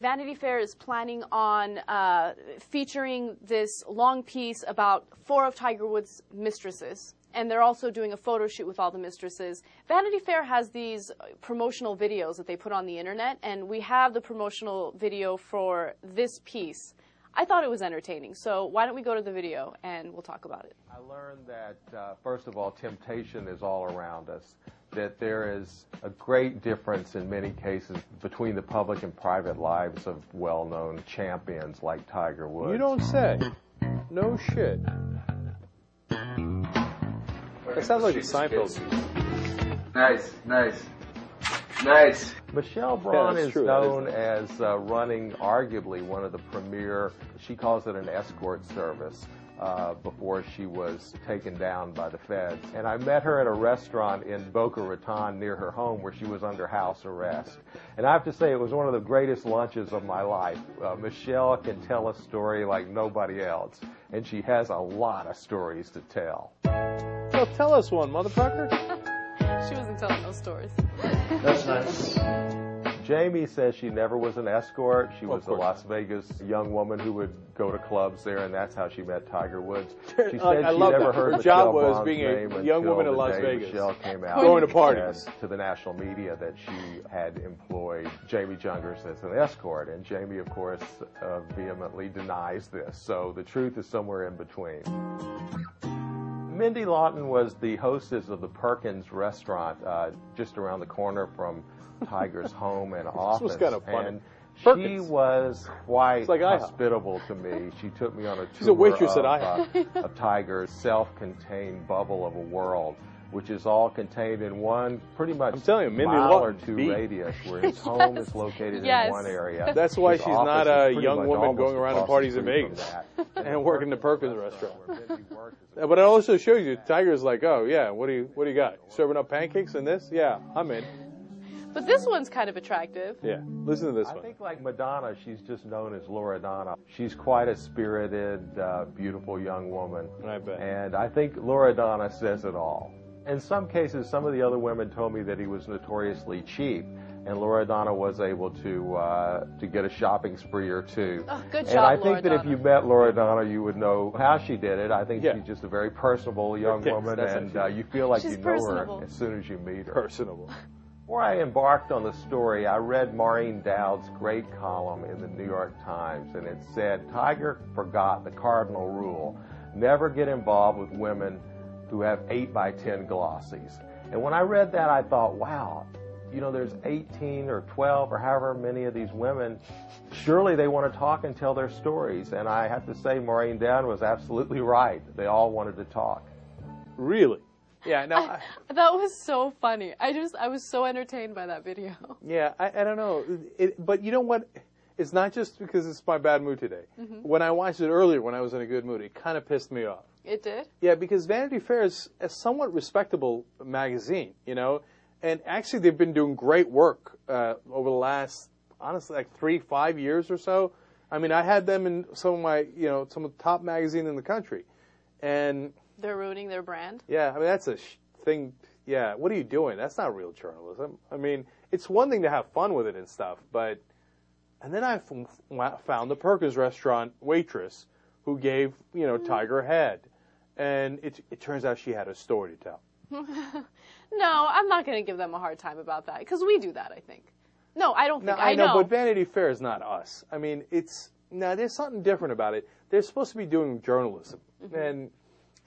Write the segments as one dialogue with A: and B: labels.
A: Vanity Fair is planning on featuring this long piece about 4 of Tiger Woods' mistresses. And they're also doing a photo shoot with all the mistresses. Vanity Fair has these promotional videos that they put on the internet, and we have the promotional video for this piece. I thought it was entertaining, so why don't we go to the video and we'll talk about it.
B: I learned that, first of all, temptation is all around us, that there is a great difference in many cases between the public and private lives of well-known champions like Tiger Woods.
C: You don't say. No shit. That sounds like a Seinfeld.
D: Nice, nice, nice.
B: Michelle Braun is known as running arguably one of the premier, she calls it an escort service, before she was taken down by the feds. And I met her at a restaurant in Boca Raton near her home where she was under house arrest. And I have to say it was one of the greatest lunches of my life. Michelle can tell a story like nobody else, and she has a lot of stories to tell.
C: So tell us one, motherfucker.
A: She wasn't telling no stories.
D: That's nice.
B: Jamie says she never was an escort. She was a Las Vegas young woman who would go to clubs there, and that's how she met Tiger Woods. She said she never heard
C: her job was being a young woman in Las Vegas.
B: Michelle came out
C: going to parties.
B: To the national media that she had employed Jamie Jungers as an escort, and Jamie, of course, vehemently denies this. So the truth is somewhere in between. Mindy Lawton was the hostess of the Perkins restaurant just around the corner from Tiger's home and office.
C: This was kind of funny.
B: And
C: Perkins.
B: she was quite
C: like
B: hospitable to me. She took me on a tour
C: She's a waitress at IHOP.
B: Of Tiger's self-contained bubble of a world, which is all contained in one pretty much
C: I'm telling you, Mindy
B: mile or
C: Lawton
B: two
C: beat.
B: radius, where his home is located in one area.
C: That's why
B: His
C: she's
B: office
C: not
B: is
C: a
B: pretty
C: young
B: much
C: woman going
B: almost
C: around to
B: across
C: parties
B: the
C: in
B: street from
C: Vegas
B: that.
C: and working the Perkins restaurant.
B: Where Mindy worked as a
C: But it also shows you Tiger's like, oh yeah, what do you got? Serving up pancakes and this? Yeah, I'm in.
A: But this one's kind of attractive.
C: Yeah, listen to this
B: I
C: one.
B: think like Madonna, she's just known as Loredana. She's quite a spirited, beautiful young woman.
C: I bet.
B: And I think Loredana says it all. In some cases, some of the other women told me that he was notoriously cheap, and Loredana was able to get a shopping spree or two.
A: Oh, good job,
B: and I think that if
A: Loredana.
B: you met Loredana, you would know how she did it. I think
C: Yeah.
B: she's just a very personable young woman,
C: that's
B: and you feel like
A: She's
B: you know
A: personable.
B: her as soon as you meet her.
C: Personable.
B: Before I embarked on the story, I read Maureen Dowd's great column in the New York Times, and it said, Tiger forgot the cardinal rule. Never get involved with women who have 8x10 glossies. And when I read that, I thought, wow, you know, there's 18 or 12 or however many of these women. Surely they want to talk and tell their stories. And I have to say, Maureen Dowd was absolutely right. They all wanted to talk.
C: Really? Yeah, no.
A: That was so funny. I was so entertained by that video.
C: Yeah, I don't know. But you know what? It's not just because it's my bad mood today. Mm-hmm. When I watched it earlier, when I was in a good mood, it kind of pissed me off.
A: It did?
C: Yeah, because Vanity Fair is a somewhat respectable magazine, you know? And actually, they've been doing great work over the last, honestly, like 3-5 years or so. I mean, I had them in some of my, you know, some of the top magazines in the country. And
A: they're ruining their brand?
C: Yeah, I mean, that's a thing. Yeah, what are you doing? That's not real journalism. I mean, it's one thing to have fun with it and stuff, but... And then I found the Perkins restaurant waitress who gave, you know, Tiger a head. And it turns out she had a story to tell.
A: No, I'm not going to give them a hard time about that, because we do that, I think. No, I don't think.
C: I know, but Vanity Fair is not us. I mean, there's something different about it. They're supposed to be doing journalism. Mm-hmm. And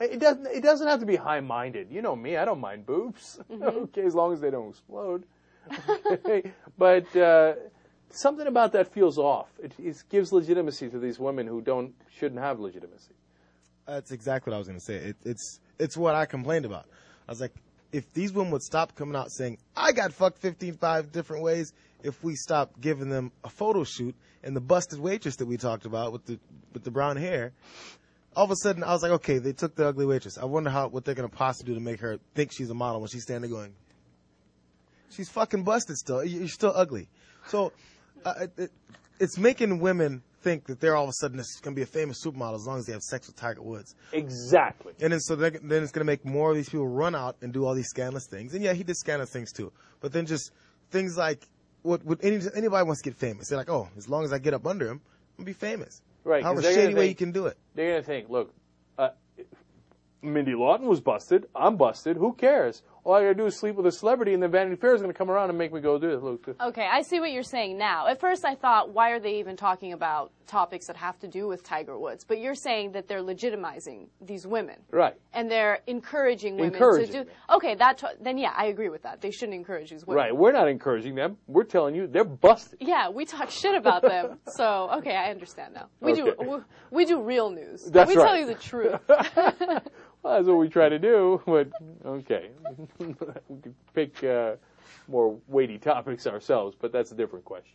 C: it doesn't have to be high-minded. You know me, I don't mind boobs. Mm-hmm. Okay, as long as they don't explode. Okay. But something about that feels off. It gives legitimacy to these women who shouldn't have legitimacy.
E: That's exactly what I was going to say. It's what I complained about. I was like, if these women would stop coming out saying, I got fucked 15 different ways, if we stop giving them a photo shoot and the busted waitress that we talked about with the brown hair, all of a sudden I was like, okay, they took the ugly waitress. I wonder what they're going to possibly do to make her think she's a model when she's standing there going, she's fucking busted still. You're still ugly. So it's making women think that they're all of a sudden going to be a famous supermodel as long as they have sex with Tiger Woods.
C: Exactly.
E: And then it's going to make more of these people run out and do all these scandalous things. And yeah, he did scandalous things too. But then just things like anybody wants to get famous. They're like, oh, as long as I get up under him, I'm gonna be famous.
C: Right.
E: However shady way you can do it.
C: They're going to think, look, Mindy Lawton was busted. I'm busted. Who cares? All I got to do is sleep with a celebrity, and then Vanity Fair is going to come around and make me go do it. Look.
A: Okay, I see what you're saying now. At first I thought, why are they even talking about topics that have to do with Tiger Woods? But you're saying that they're legitimizing these women.
C: Right.
A: And they're encouraging women to do... Okay, then yeah, I agree with that. They shouldn't encourage these women.
C: Right, we're not encouraging them. We're telling you they're busted.
A: Yeah, we talk shit about them. So, okay, I understand now. We do real news.
C: That's
A: we
C: right.
A: tell you the truth.
C: Well, that's what we try to do, but okay. We could pick more weighty topics ourselves, but that's a different question.